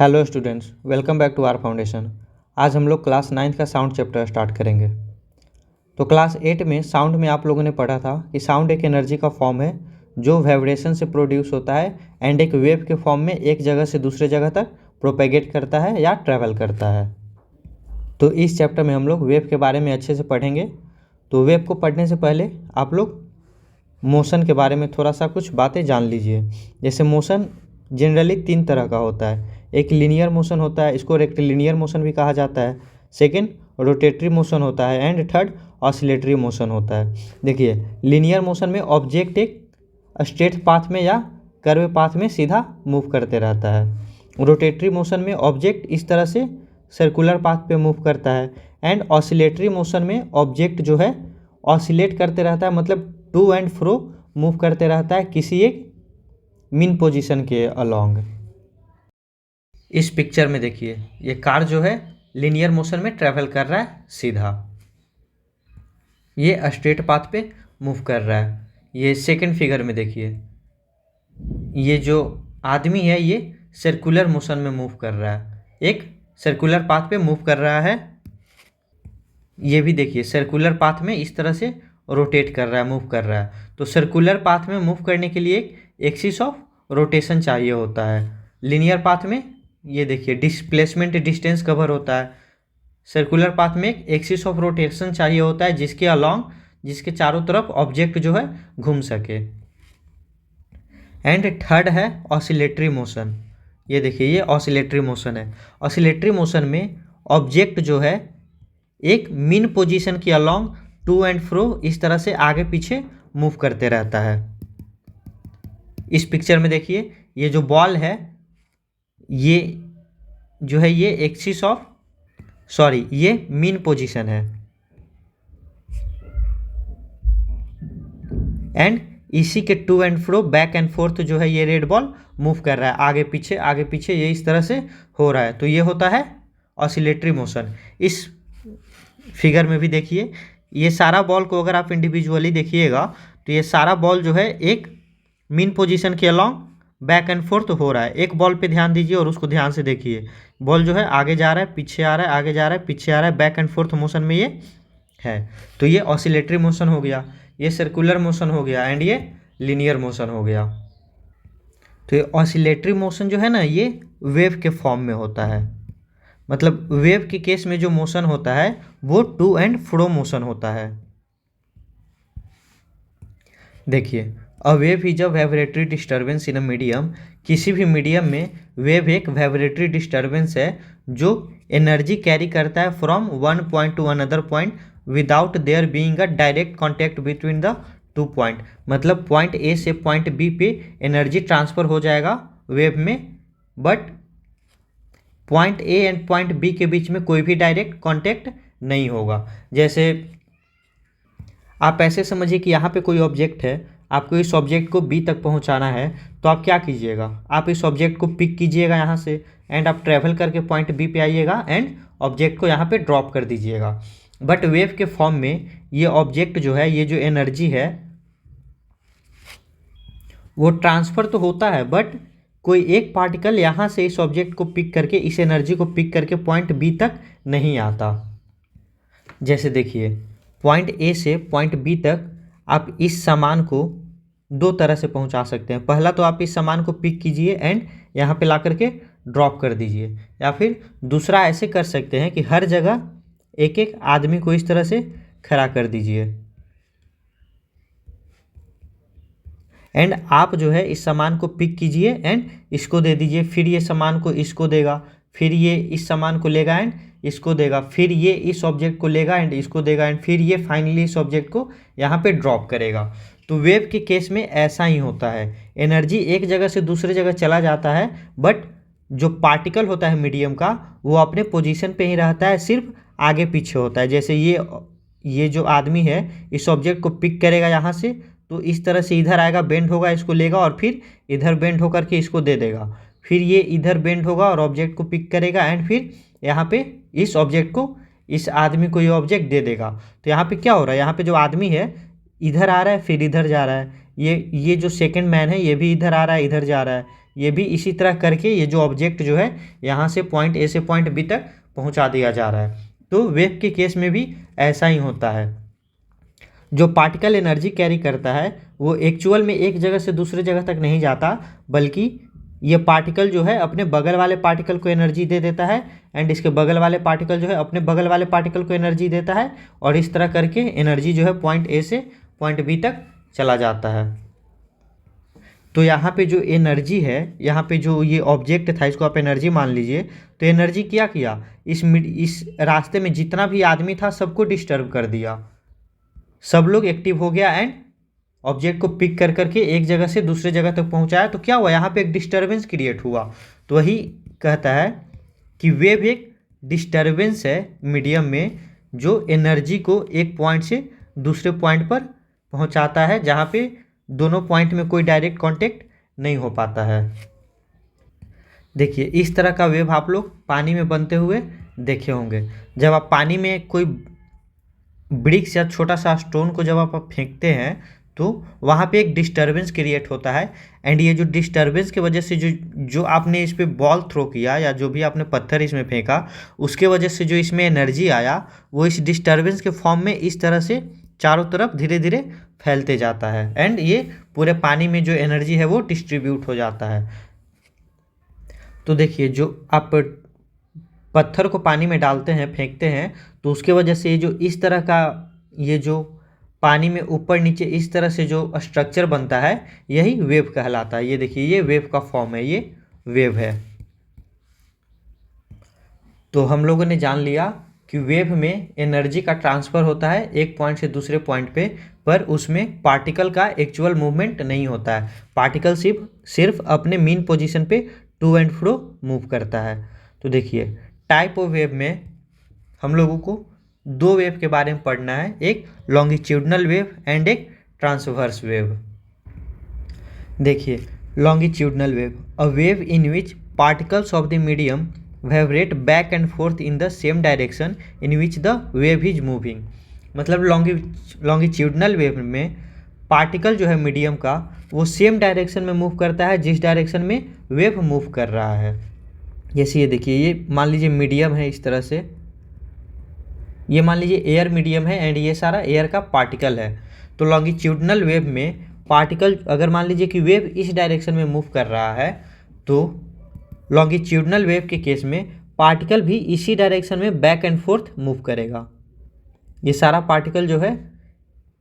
Hello students, welcome back to our foundation. आज हम लोग क्लास 9 का साउंड चैप्टर स्टार्ट करेंगे। तो क्लास 8 में साउंड में आप लोगों ने पढ़ा था कि साउंड एक एनर्जी का फॉर्म है जो वाइब्रेशन से प्रोड्यूस होता है एंड एक वेव के फॉर्म में एक जगह से दूसरे जगह तक प्रोपेगेट करता है या ट्रैवल करता है। तो इस चैप्टर में हम लोग वेव के बारे में अच्छे से पढ़ेंगे। तो वेव को पढ़ने से पहले आप लोग मोशन के बारे में थोड़ा सा कुछ बातें जान लीजिए। जैसे मोशन जनरली 3 तरह का होता है। एक लीनियर मोशन होता है, इसको रेक्टिलिनियर मोशन भी कहा जाता है। सेकंड रोटेटरी मोशन होता है एंड थर्ड ऑसिलेटरी मोशन होता है। देखिए, लीनियर मोशन में ऑब्जेक्ट एक स्ट्रेट पाथ में या कर्व पाथ में सीधा मूव करते रहता है। रोटेटरी मोशन में ऑब्जेक्ट इस तरह से सर्कुलर पाथ पे मूव करता है एंड ऑसिलेटरी मोशन में ऑब्जेक्ट जो है ऑसिलेट करते रहता है, मतलब टू एंड फ्रो मूव करते रहता है किसी एक मीन पोजीशन के अलोंग। इस पिक्चर में देखिए, ये कार जो है लीनियर मोशन में ट्रैवल कर रहा है सीधा, ये स्ट्रेट पाथ पे मूव कर रहा है। ये सेकंड फिगर में देखिए, ये जो आदमी है ये सर्कुलर मोशन में मूव कर रहा है, एक सर्कुलर पाथ पे मूव कर रहा है। ये भी देखिए सर्कुलर पाथ में इस तरह से रोटेट कर रहा है, मूव कर रहा है। तो सर्कुलर पाथ में मूव करने के लिए एक एक्सिस ऑफ रोटेशन चाहिए होता है। लीनियर पाथ में ये देखिए डिस्प्लेसमेंट डिस्टेंस कवर होता है। सर्कुलर पाथ में एक एक्सिस ऑफ रोटेशन चाहिए होता है जिसके अलोंग, जिसके चारों तरफ ऑब्जेक्ट जो है घूम सके। एंड थर्ड है ऑसिलेटरी मोशन। ये देखिए ये ऑसिलेटरी मोशन है। ऑसिलेटरी मोशन में ऑब्जेक्ट जो है एक मीन पोजीशन के अलोंग टू एंड फ्रो इस तरह से आगे पीछे मूव करते रहता है। इस पिक्चर में देखिए, ये जो बॉल है ये जो है ये एक्सिस ऑफ ये मीन पोजीशन है एंड इसी के to and fro back and forth जो है ये रेड बॉल मूव कर रहा है आगे पीछे ये इस तरह से हो रहा है। तो ये होता है ऑसिलेटरी मोशन। इस फिगर में भी देखिए, ये सारा बॉल को अगर आप इंडिविजुअली देखिएगा तो ये सारा बॉल जो है एक मीन पोजीशन के अलोंग बैक एंड फोर्थ हो रहा है। एक बॉल पे ध्यान दीजिए और उसको ध्यान से देखिए। बॉल जो है आगे जा रहा है, पीछे आ रहा है, आगे जा रहा है, पीछे आ रहा है, बैक एंड फोर्थ मोशन में ये है। तो ये ऑसिलेटरी मोशन हो गया, ये सर्कुलर मोशन हो गया एंड ये लीनियर मोशन हो गया। तो ये ऑसिलेटरी मोशन जो है ना, ये वेव के फॉर्म में होता है। मतलब वेव के केस में जो मोशन होता है वो टू एंड फ्रो मोशन होता है। देखिए, a wave is a vibratory disturbance in a medium. किसी भी मीडियम में वेव एक वाइब्रेटरी डिस्टर्बेंस है जो एनर्जी कैरी करता है from one point to another point without there being a direct contact between the two point. मतलब point A से पॉइंट बी पे एनर्जी ट्रांसफ़र हो जाएगा वेव में, but point A and point B के बीच में कोई भी डायरेक्ट कॉन्टैक्ट नहीं होगा। जैसे आप ऐसे समझिए कि यहाँ पे कोई ऑब्जेक्ट है, आपको इस ऑब्जेक्ट को बी तक पहुँचाना है, तो आप क्या कीजिएगा, आप इस ऑब्जेक्ट को पिक कीजिएगा यहाँ से एंड आप ट्रैवल करके पॉइंट बी पे आइएगा एंड ऑब्जेक्ट को यहाँ पे ड्रॉप कर दीजिएगा। बट वेव के फॉर्म में ये ऑब्जेक्ट जो है, ये जो एनर्जी है वो ट्रांसफ़र तो होता है, बट कोई एक पार्टिकल यहाँ से इस ऑब्जेक्ट को पिक करके, इस एनर्जी को पिक करके पॉइंट बी तक नहीं आता। जैसे देखिए, पॉइंट ए से पॉइंट बी तक आप इस सामान को दो तरह से पहुंचा सकते हैं। पहला तो आप इस सामान को पिक कीजिए एंड यहाँ पे ला करके ड्रॉप कर दीजिए, या फिर दूसरा ऐसे कर सकते हैं कि हर जगह एक एक आदमी को इस तरह से खड़ा कर दीजिए एंड आप जो है इस सामान को पिक कीजिए एंड इसको दे दीजिए। फिर ये सामान को इसको देगा, फिर ये इस सामान को लेगा एंड इसको देगा, फिर ये इस ऑब्जेक्ट को लेगा एंड इसको देगा एंड फिर ये फाइनली इस ऑब्जेक्ट को यहाँ पे ड्रॉप करेगा। तो वेव के केस में ऐसा ही होता है, एनर्जी एक जगह से दूसरे जगह चला जाता है, बट जो पार्टिकल होता है मीडियम का वो अपने पोजीशन पे ही रहता है, सिर्फ आगे पीछे होता है। जैसे ये जो आदमी है इस ऑब्जेक्ट को पिक करेगा यहाँ से, तो इस तरह से इधर आएगा, बेंड होगा, इसको लेगा और फिर इधर बेंड होकर के इसको दे देगा। फिर ये इधर बेंड होगा और ऑब्जेक्ट को पिक करेगा एंड फिर यहाँ पे इस ऑब्जेक्ट को, इस आदमी को ये ऑब्जेक्ट दे देगा। तो यहाँ पे क्या हो रहा है, यहाँ पे जो आदमी है इधर आ रहा है फिर इधर जा रहा है, ये जो सेकंड मैन है ये भी इधर आ रहा है इधर जा रहा है, ये भी इसी तरह करके ये जो ऑब्जेक्ट जो है यहाँ से पॉइंट ए से पॉइंट बी तक पहुँचा दिया जा रहा है। तो वेव के केस में भी ऐसा ही होता है। जो पार्टिकल एनर्जी कैरी करता है वो एक्चुअल में एक जगह से दूसरे जगह तक नहीं जाता, बल्कि ये पार्टिकल जो है अपने बगल वाले पार्टिकल को एनर्जी दे देता है, एंड इसके बगल वाले पार्टिकल जो है अपने बगल वाले पार्टिकल को एनर्जी देता है, और इस तरह करके एनर्जी जो है पॉइंट ए से पॉइंट बी तक चला जाता है। तो यहाँ पे जो एनर्जी है, यहाँ पे जो ये ऑब्जेक्ट था इसको आप एनर्जी मान लीजिए। तो एनर्जी क्या किया, इस रास्ते में जितना भी आदमी था सबको डिस्टर्ब कर दिया, सब लोग एक्टिव हो गया एंड ऑब्जेक्ट को पिक कर करके एक जगह से दूसरे जगह तक पहुंचाया। तो क्या हुआ, यहाँ पे एक डिस्टर्बेंस क्रिएट हुआ। तो वही कहता है कि वेव एक डिस्टर्बेंस है मीडियम में, जो एनर्जी को एक पॉइंट से दूसरे पॉइंट पर पहुंचाता है, जहाँ पे दोनों पॉइंट में कोई डायरेक्ट कांटेक्ट नहीं हो पाता है। देखिए इस तरह का वेव आप लोग पानी में बनते हुए देखे होंगे। जब आप पानी में कोई ब्रिक्स या छोटा सा स्टोन को जब आप फेंकते हैं तो वहाँ पे एक डिस्टर्बेंस क्रिएट होता है, एंड ये जो डिस्टर्बेंस की वजह से जो आपने इस पे बॉल थ्रो किया या जो भी आपने पत्थर इसमें फेंका, उसके वजह से जो इसमें एनर्जी आया वो इस डिस्टर्बेंस के फॉर्म में इस तरह से चारों तरफ धीरे धीरे फैलते जाता है, एंड ये पूरे पानी में जो एनर्जी है वो डिस्ट्रीब्यूट हो जाता है। तो देखिए जो आप पत्थर को पानी में डालते हैं, फेंकते हैं, तो उसके वजह से ये जो इस तरह का ये जो पानी में ऊपर नीचे इस तरह से जो स्ट्रक्चर बनता है यही वेव कहलाता है। ये देखिए ये वेव का फॉर्म है, ये वेव है। तो हम लोगों ने जान लिया कि वेव में एनर्जी का ट्रांसफ़र होता है एक पॉइंट से दूसरे पॉइंट पे, पर उसमें पार्टिकल का एक्चुअल मूवमेंट नहीं होता है। पार्टिकल सिर्फ अपने मीन पोजीशन पे टू एंड फ्रो मूव करता है। तो देखिए टाइप ऑफ वेव में हम लोगों को दो वेव के बारे में पढ़ना है, एक लॉन्गिट्यूडनल वेव एंड एक ट्रांसवर्स वेव। देखिए longitudinal wave, a wave in which particles of the medium vibrate back and fourth in the same direction in which the wave is moving. मतलब लॉन्गिट्यूडनल वेव में particle जो है medium का वो same direction में move करता है जिस डायरेक्शन में वेव मूव कर रहा है। जैसे ये देखिए, ये मान लीजिए मीडियम है, इस तरह से ये मान लीजिए एयर मीडियम है एंड ये सारा एयर का पार्टिकल है। तो लॉन्गिट्यूडनल वेव में पार्टिकल अगर मान लीजिए कि वेव इस डायरेक्शन में मूव कर रहा है, तो लॉन्गिट्यूडनल वेव के केस में पार्टिकल भी इसी डायरेक्शन में बैक एंड फोर्थ मूव करेगा। ये सारा पार्टिकल जो है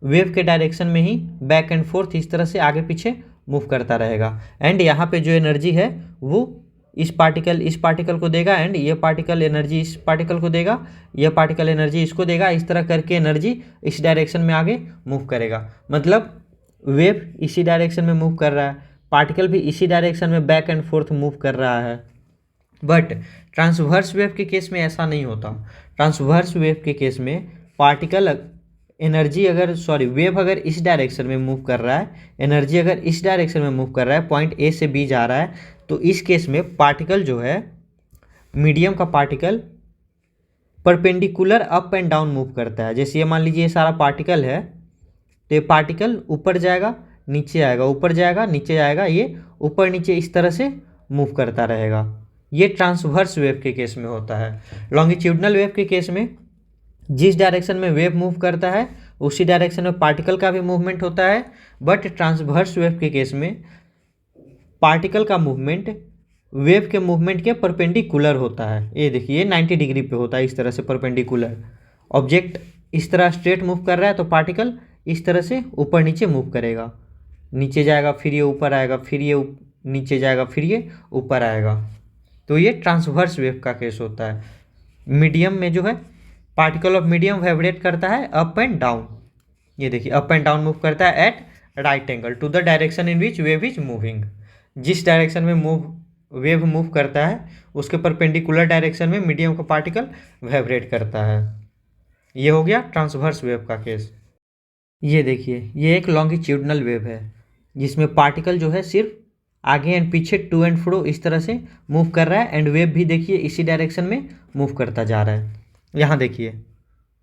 वेव के डायरेक्शन में ही बैक एंड फोर्थ इस तरह से आगे पीछे मूव करता रहेगा, एंड यहाँ पे जो एनर्जी है वो इस पार्टिकल को देगा, एंड ये पार्टिकल एनर्जी इस पार्टिकल को देगा, ये पार्टिकल एनर्जी इसको देगा। इस तरह करके एनर्जी इस डायरेक्शन में आगे मूव करेगा। मतलब वेव इसी डायरेक्शन में मूव कर रहा है, पार्टिकल भी इसी डायरेक्शन में बैक एंड फोर्थ मूव कर रहा है। बट ट्रांसवर्स वेव के केस में ऐसा नहीं होता। ट्रांसवर्स वेव के केस में पार्टिकल वेव अगर इस डायरेक्शन में मूव कर रहा है, एनर्जी अगर इस डायरेक्शन में मूव कर रहा है, पॉइंट ए से बी जा रहा है, तो इस केस में पार्टिकल जो है मीडियम का particle perpendicular up and down move करता है। जैसे ये मान लीजिए ये सारा पार्टिकल है, तो ये पार्टिकल ऊपर जाएगा नीचे आएगा, ऊपर जाएगा नीचे आएगा, ये ऊपर नीचे इस तरह से मूव करता रहेगा। ये ट्रांसवर्स वेव के केस में होता है। लॉन्गिट्यूडनल वेव के केस में जिस डायरेक्शन में वेव मूव करता है उसी डायरेक्शन में पार्टिकल का भी मूवमेंट होता है। बट ट्रांसवर्स वेव के केस में पार्टिकल का मूवमेंट वेव के मूवमेंट के परपेंडिकुलर होता है। ये देखिए 90 डिग्री पे होता है, इस तरह से परपेंडिकुलर। ऑब्जेक्ट इस तरह स्ट्रेट मूव कर रहा है तो पार्टिकल इस तरह से ऊपर नीचे मूव करेगा, नीचे जाएगा फिर ये ऊपर आएगा, फिर ये नीचे जाएगा, फिर ये ऊपर आएगा। तो ये ट्रांसवर्स वेव का केस होता है। मीडियम में जो है पार्टिकल ऑफ मीडियम वाइब्रेट करता है अप एंड डाउन। ये देखिए अप एंड डाउन मूव करता है at right angle to the direction in which wave is moving. जिस डायरेक्शन में वेव मूव करता है उसके परपेंडिकुलर डायरेक्शन में मीडियम का पार्टिकल वाइब्रेट करता है। ये हो गया ट्रांसवर्स वेव का केस। ये देखिए ये एक लॉन्गिट्यूडनल वेव है जिसमें पार्टिकल जो है सिर्फ आगे एंड पीछे टू एंड फ्रो इस तरह से मूव कर रहा है, एंड वेव भी देखिए इसी डायरेक्शन में मूव करता जा रहा है। यहाँ देखिए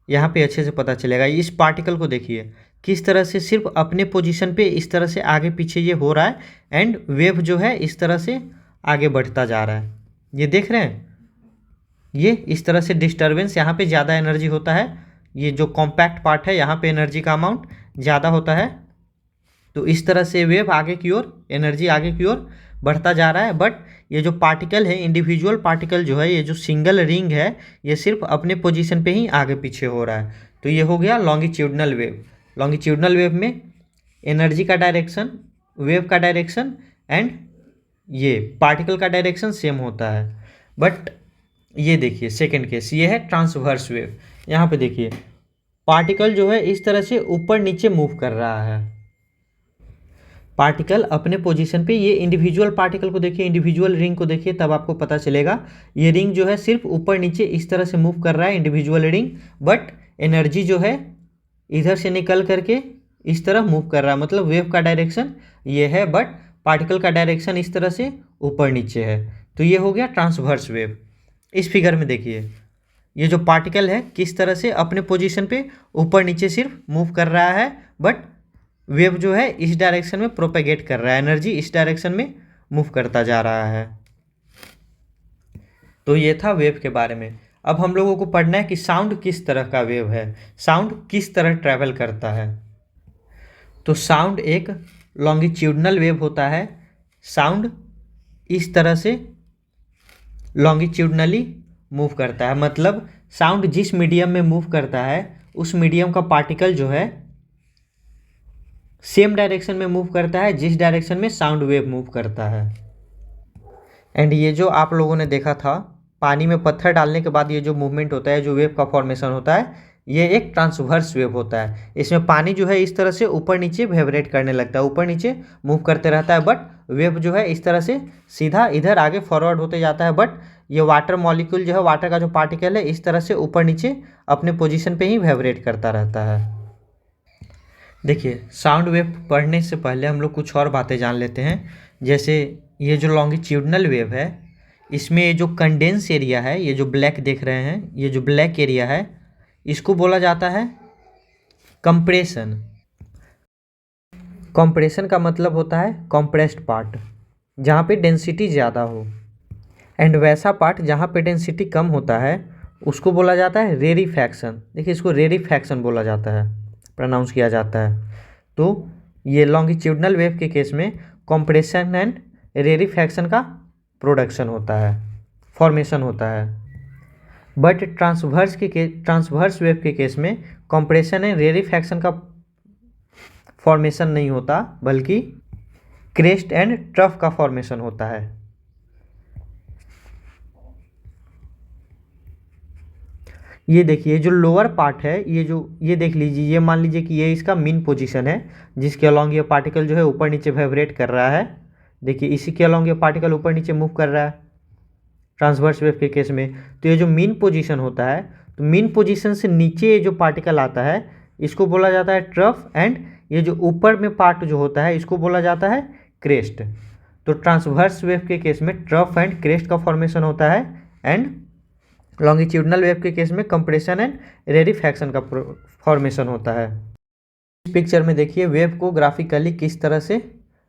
यहाँ पे अच्छे से पता चलेगा। इस पार्टिकल को देखिए किस तरह से सिर्फ अपने पोजीशन पे इस तरह से आगे पीछे ये हो रहा है, एंड वेव जो है इस तरह से आगे बढ़ता जा रहा है। ये देख रहे हैं, ये इस तरह से डिस्टर्बेंस, यहाँ पे ज़्यादा एनर्जी होता है। ये जो कॉम्पैक्ट पार्ट है यहाँ पे एनर्जी का अमाउंट ज़्यादा होता है। तो इस तरह से वेव आगे की ओर, एनर्जी आगे की ओर बढ़ता जा रहा है। बट ये जो पार्टिकल है, इंडिविजुअल पार्टिकल जो है, ये जो सिंगल रिंग है, ये सिर्फ अपने पोजीशन पे ही आगे पीछे हो रहा है। तो ये हो गया लॉन्गिट्यूडनल वेव। लॉन्गिट्यूडनल वेव में एनर्जी का डायरेक्शन, वेव का डायरेक्शन एंड ये पार्टिकल का डायरेक्शन सेम होता है। बट ये देखिए सेकेंड केस, ये है ट्रांसवर्स वेव। यहाँ पे देखिए पार्टिकल जो है इस तरह से ऊपर नीचे मूव कर रहा है। पार्टिकल अपने पोजीशन पे, ये इंडिविजुअल पार्टिकल को देखिए, इंडिविजुअल रिंग को देखिए, तब आपको पता चलेगा। ये रिंग जो है सिर्फ ऊपर नीचे इस तरह से मूव कर रहा है, इंडिविजुअल रिंग। बट एनर्जी जो है इधर से निकल करके इस तरह मूव कर रहा है, मतलब वेव का डायरेक्शन ये है, बट पार्टिकल का डायरेक्शन इस तरह से ऊपर नीचे है। तो ये हो गया ट्रांसवर्स वेव। इस फिगर में देखिए ये जो पार्टिकल है किस तरह से अपने पोजीशन पे ऊपर नीचे सिर्फ मूव कर रहा है, बट वेव जो है इस डायरेक्शन में प्रोपेगेट कर रहा है, एनर्जी इस डायरेक्शन में मूव करता जा रहा है। तो ये था वेव के बारे में। अब हम लोगों को पढ़ना है कि साउंड किस तरह का वेव है, साउंड किस तरह ट्रैवल करता है। तो साउंड एक लॉन्गिट्यूडनल वेव होता है। साउंड इस तरह से लॉन्गिट्यूडनली मूव करता है, मतलब साउंड जिस मीडियम में मूव करता है उस मीडियम का पार्टिकल जो है सेम डायरेक्शन में मूव करता है जिस डायरेक्शन में साउंड वेव मूव करता है। एंड ये जो आप लोगों ने देखा था पानी में पत्थर डालने के बाद ये जो मूवमेंट होता है, जो वेव का फॉर्मेशन होता है, ये एक ट्रांसवर्स वेव होता है। इसमें पानी जो है इस तरह से ऊपर नीचे वाइब्रेट करने लगता है, ऊपर नीचे मूव करते रहता है। बट वेव जो है इस तरह से सीधा इधर आगे फॉरवर्ड होते जाता है। बट ये वाटर मॉलिक्यूल जो है, वाटर का जो पार्टिकल है, इस तरह से ऊपर नीचे अपने पोजीशन पे ही वाइब्रेट करता रहता है। देखिए साउंड वेव पढ़ने से पहले हम लोग कुछ और बातें जान लेते हैं। जैसे ये जो लॉन्गिट्यूडनल वेव है, इसमें ये जो कंडेंस एरिया है, ये जो ब्लैक देख रहे हैं, ये जो ब्लैक एरिया है, इसको बोला जाता है कंप्रेशन। कंप्रेशन का मतलब होता है कंप्रेस्ड पार्ट, जहाँ पे डेंसिटी ज़्यादा हो। एंड वैसा पार्ट जहाँ पे डेंसिटी कम होता है उसको बोला जाता है रेरीफैक्शन। देखिए इसको रेरीफैक्शन बोला जाता है, प्रोनाउंस किया जाता है। तो ये लॉन्गिट्यूडनल वेव के केस में कंप्रेशन एंड रेरीफैक्शन का प्रोडक्शन होता है, फॉर्मेशन होता है। बट ट्रांसवर्स वेव के केस में कंप्रेशन एंड रेरीफैक्शन का फॉर्मेशन नहीं होता, बल्कि क्रेस्ट एंड ट्रफ का फॉर्मेशन होता है। ये देखिए जो लोअर पार्ट है, ये देख लीजिए, ये मान लीजिए कि ये इसका मीन पोजीशन है, जिसके अलॉन्ग ये पार्टिकल जो है ऊपर नीचे वाइब्रेट कर रहा है। देखिए इसी के अलॉन्ग ये पार्टिकल ऊपर नीचे मूव कर रहा है ट्रांसवर्स वेव के केस में। तो ये जो मीन पोजीशन होता है, तो मीन पोजीशन से नीचे ये जो पार्टिकल आता है इसको बोला जाता है ट्रफ, एंड ये जो ऊपर में पार्ट जो होता है इसको बोला जाता है क्रेस्ट। तो ट्रांसवर्स वेव के केस में ट्रफ एंड क्रेस्ट का फॉर्मेशन होता है, एंड लॉन्गिट्यूडनल वेव के केस में कंप्रेशन एंड रेरीफैक्शन का फॉर्मेशन होता है। इस पिक्चर में देखिए वेव को ग्राफिकली किस तरह से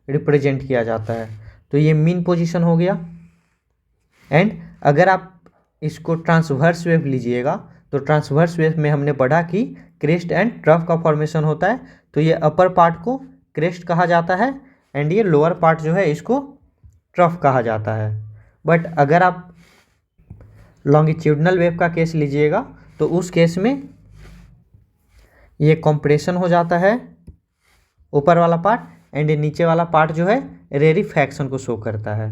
रिप्रेजेंट किया जाता है। तो ये मीन पोजीशन हो गया, एंड अगर आप इसको ट्रांसवर्स वेव लीजिएगा तो ट्रांसवर्स वेव में हमने पढ़ा कि क्रेस्ट एंड ट्रफ का फॉर्मेशन होता है। तो ये अपर पार्ट को क्रेस्ट कहा जाता है, एंड ये लोअर पार्ट जो है इसको ट्रफ कहा जाता है। बट अगर आप लॉन्गिट्यूडनल वेव का केस लीजिएगा तो उस केस में ये कंप्रेशन हो जाता है ऊपर वाला पार्ट, एंड नीचे वाला पार्ट जो है रेरीफैक्शन को शो करता है।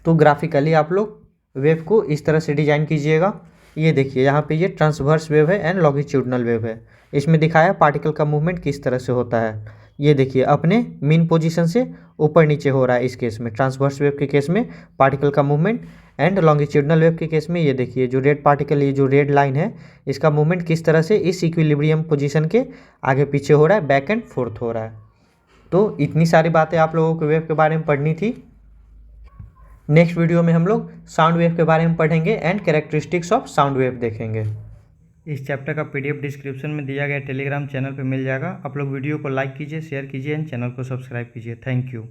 तो ग्राफिकली आप लोग वेव को इस तरह से डिजाइन कीजिएगा। ये देखिए यहाँ पे ये ट्रांसवर्स वेव है एंड लॉन्गिट्यूडनल वेव है। इसमें दिखाया पार्टिकल का मूवमेंट किस तरह से होता है। ये देखिए अपने मीन पोजीशन से ऊपर नीचे हो रहा है इस केस में, ट्रांसवर्स वेव के केस में पार्टिकल का मूवमेंट। एंड लॉन्गिट्यूडनल वेव के केस में ये देखिए जो रेड पार्टिकल, ये जो रेड लाइन है, इसका मूवमेंट किस तरह से इस इक्विलिब्रियम पोजीशन के आगे पीछे हो रहा है, बैक एंड फोर्थ हो रहा है। तो इतनी सारी बातें आप लोगों को वेव के बारे में पढ़नी थी। नेक्स्ट वीडियो में हम लोग साउंड वेव के बारे में पढ़ेंगे and characteristics of sound wave देखेंगे। इस चैप्टर का PDF डिस्क्रिप्शन में दिया गया टेलीग्राम चैनल पे मिल जाएगा। आप लोग वीडियो को लाइक कीजिए, शेयर कीजिए एंड चैनल को सब्सक्राइब कीजिए। Thank you.